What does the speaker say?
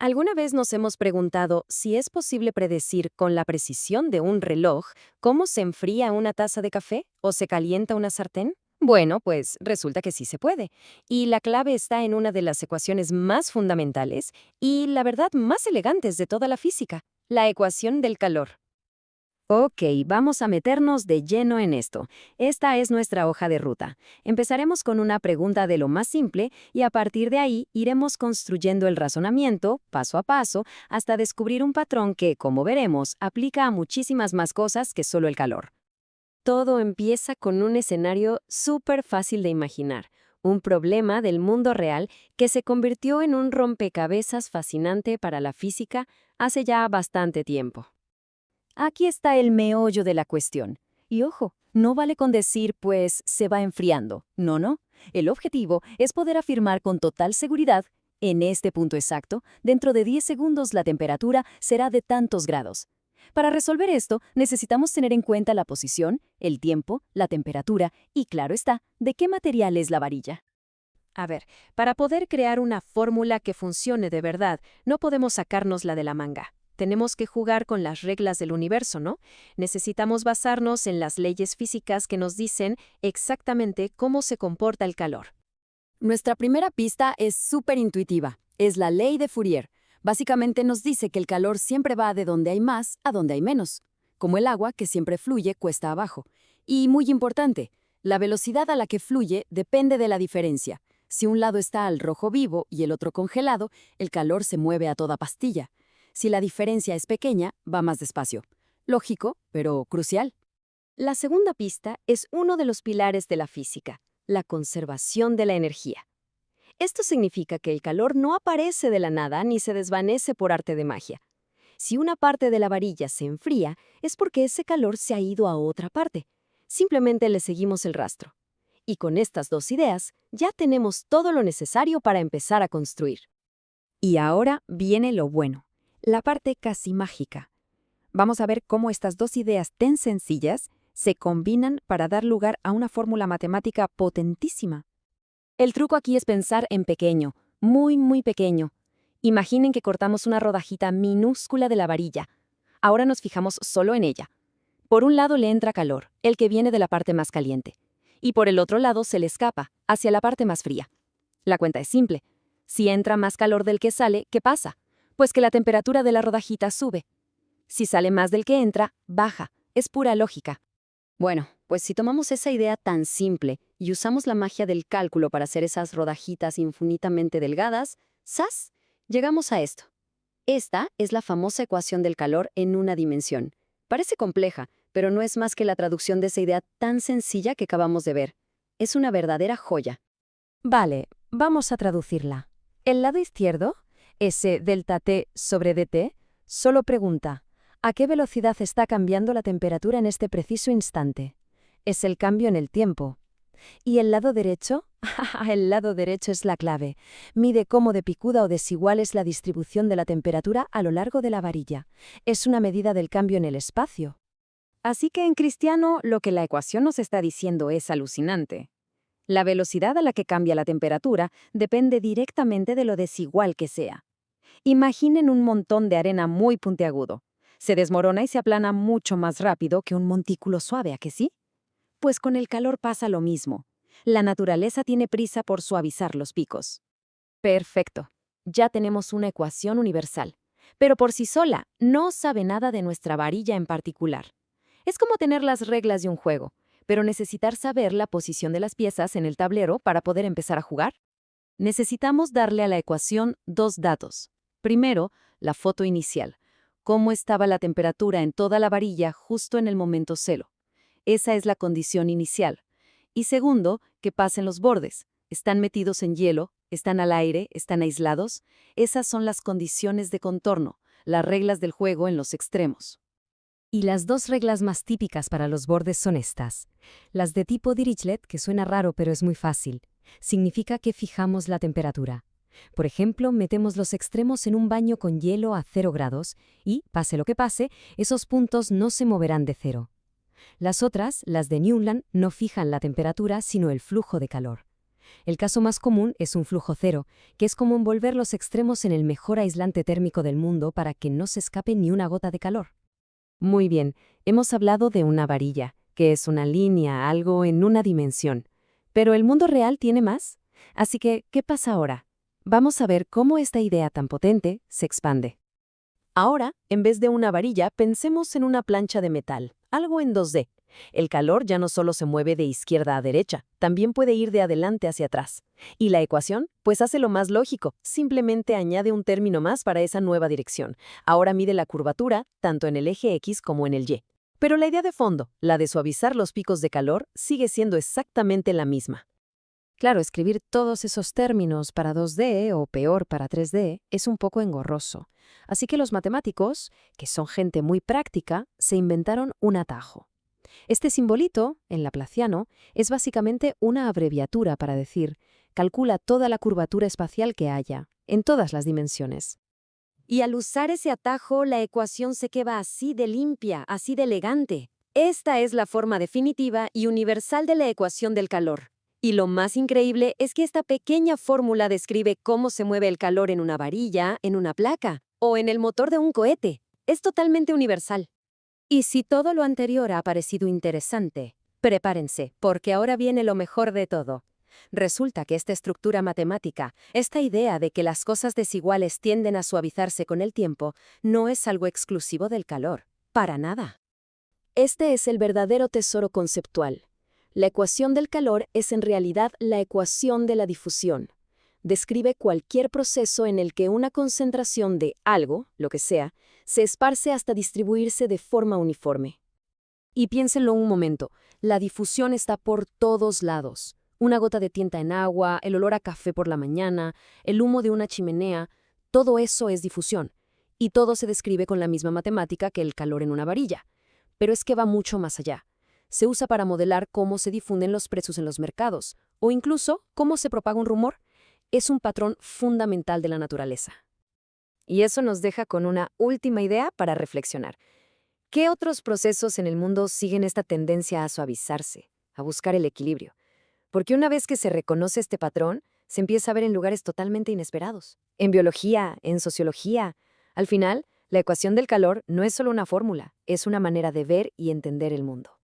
¿Alguna vez nos hemos preguntado si es posible predecir con la precisión de un reloj cómo se enfría una taza de café o se calienta una sartén? Bueno, pues resulta que sí se puede. Y la clave está en una de las ecuaciones más fundamentales y, la verdad, más elegantes de toda la física, la ecuación del calor. Ok, vamos a meternos de lleno en esto. Esta es nuestra hoja de ruta. Empezaremos con una pregunta de lo más simple y a partir de ahí iremos construyendo el razonamiento, paso a paso, hasta descubrir un patrón que, como veremos, aplica a muchísimas más cosas que solo el calor. Todo empieza con un escenario súper fácil de imaginar, un problema del mundo real que se convirtió en un rompecabezas fascinante para la física hace ya bastante tiempo. Aquí está el meollo de la cuestión. Y ojo, no vale con decir, pues, se va enfriando. No, no. El objetivo es poder afirmar con total seguridad, en este punto exacto, dentro de 10 segundos la temperatura será de tantos grados. Para resolver esto, necesitamos tener en cuenta la posición, el tiempo, la temperatura y, claro está, de qué material es la varilla. A ver, para poder crear una fórmula que funcione de verdad, no podemos sacárnosla de la manga. Tenemos que jugar con las reglas del universo, ¿no? Necesitamos basarnos en las leyes físicas que nos dicen exactamente cómo se comporta el calor. Nuestra primera pista es súper intuitiva. Es la ley de Fourier. Básicamente nos dice que el calor siempre va de donde hay más a donde hay menos, como el agua que siempre fluye cuesta abajo. Y muy importante, la velocidad a la que fluye depende de la diferencia. Si un lado está al rojo vivo y el otro congelado, el calor se mueve a toda pastilla. Si la diferencia es pequeña, va más despacio. Lógico, pero crucial. La segunda pista es uno de los pilares de la física, la conservación de la energía. Esto significa que el calor no aparece de la nada ni se desvanece por arte de magia. Si una parte de la varilla se enfría, es porque ese calor se ha ido a otra parte. Simplemente le seguimos el rastro. Y con estas dos ideas, ya tenemos todo lo necesario para empezar a construir. Y ahora viene lo bueno, la parte casi mágica. Vamos a ver cómo estas dos ideas tan sencillas se combinan para dar lugar a una fórmula matemática potentísima. El truco aquí es pensar en pequeño, muy, muy pequeño. Imaginen que cortamos una rodajita minúscula de la varilla. Ahora nos fijamos solo en ella. Por un lado le entra calor, el que viene de la parte más caliente. Y por el otro lado se le escapa, hacia la parte más fría. La cuenta es simple. Si entra más calor del que sale, ¿qué pasa? Pues que la temperatura de la rodajita sube. Si sale más del que entra, baja. Es pura lógica. Bueno, pues si tomamos esa idea tan simple y usamos la magia del cálculo para hacer esas rodajitas infinitamente delgadas, ¡zas! Llegamos a esto. Esta es la famosa ecuación del calor en una dimensión. Parece compleja, pero no es más que la traducción de esa idea tan sencilla que acabamos de ver. Es una verdadera joya. Vale, vamos a traducirla. El lado izquierdo, ese delta T sobre dt, solo pregunta, ¿a qué velocidad está cambiando la temperatura en este preciso instante? Es el cambio en el tiempo. ¿Y el lado derecho? El lado derecho es la clave. Mide cómo de picuda o desigual es la distribución de la temperatura a lo largo de la varilla. Es una medida del cambio en el espacio. Así que en cristiano, lo que la ecuación nos está diciendo es alucinante. La velocidad a la que cambia la temperatura depende directamente de lo desigual que sea. Imaginen un montón de arena muy puntiagudo. Se desmorona y se aplana mucho más rápido que un montículo suave, ¿a que sí? Pues con el calor pasa lo mismo. La naturaleza tiene prisa por suavizar los picos. Perfecto. Ya tenemos una ecuación universal. Pero por sí sola no sabe nada de nuestra varilla en particular. Es como tener las reglas de un juego, pero necesitar saber la posición de las piezas en el tablero para poder empezar a jugar. Necesitamos darle a la ecuación dos datos. Primero, la foto inicial. Cómo estaba la temperatura en toda la varilla justo en el momento cero. Esa es la condición inicial. Y segundo, qué pasa en los bordes. ¿Están metidos en hielo? ¿Están al aire? ¿Están aislados? Esas son las condiciones de contorno, las reglas del juego en los extremos. Y las dos reglas más típicas para los bordes son estas. Las de tipo Dirichlet, que suena raro pero es muy fácil, significa que fijamos la temperatura. Por ejemplo, metemos los extremos en un baño con hielo a 0 grados y, pase lo que pase, esos puntos no se moverán de cero. Las otras, las de Newland, no fijan la temperatura sino el flujo de calor. El caso más común es un flujo cero, que es como envolver los extremos en el mejor aislante térmico del mundo para que no se escape ni una gota de calor. Muy bien, hemos hablado de una varilla, que es una línea, algo en una dimensión. Pero el mundo real tiene más. Así que, ¿qué pasa ahora? Vamos a ver cómo esta idea tan potente se expande. Ahora, en vez de una varilla, pensemos en una plancha de metal, algo en 2D. El calor ya no solo se mueve de izquierda a derecha, también puede ir de adelante hacia atrás. Y la ecuación, pues hace lo más lógico, simplemente añade un término más para esa nueva dirección. Ahora mide la curvatura, tanto en el eje X como en el Y. Pero la idea de fondo, la de suavizar los picos de calor, sigue siendo exactamente la misma. Claro, escribir todos esos términos para 2D o peor para 3D es un poco engorroso. Así que los matemáticos, que son gente muy práctica, se inventaron un atajo. Este simbolito, en laplaciano, es básicamente una abreviatura para decir, calcula toda la curvatura espacial que haya, en todas las dimensiones. Y al usar ese atajo, la ecuación se queda así de limpia, así de elegante. Esta es la forma definitiva y universal de la ecuación del calor. Y lo más increíble es que esta pequeña fórmula describe cómo se mueve el calor en una varilla, en una placa o en el motor de un cohete. Es totalmente universal. Y si todo lo anterior ha parecido interesante, prepárense, porque ahora viene lo mejor de todo. Resulta que esta estructura matemática, esta idea de que las cosas desiguales tienden a suavizarse con el tiempo, no es algo exclusivo del calor. Para nada. Este es el verdadero tesoro conceptual. La ecuación del calor es en realidad la ecuación de la difusión. Describe cualquier proceso en el que una concentración de algo, lo que sea, se esparce hasta distribuirse de forma uniforme. Y piénsenlo un momento, la difusión está por todos lados. Una gota de tinta en agua, el olor a café por la mañana, el humo de una chimenea, todo eso es difusión. Y todo se describe con la misma matemática que el calor en una varilla. Pero es que va mucho más allá. Se usa para modelar cómo se difunden los precios en los mercados, o incluso cómo se propaga un rumor. Es un patrón fundamental de la naturaleza. Y eso nos deja con una última idea para reflexionar. ¿Qué otros procesos en el mundo siguen esta tendencia a suavizarse, a buscar el equilibrio? Porque una vez que se reconoce este patrón, se empieza a ver en lugares totalmente inesperados. En biología, en sociología. Al final, la ecuación del calor no es solo una fórmula, es una manera de ver y entender el mundo.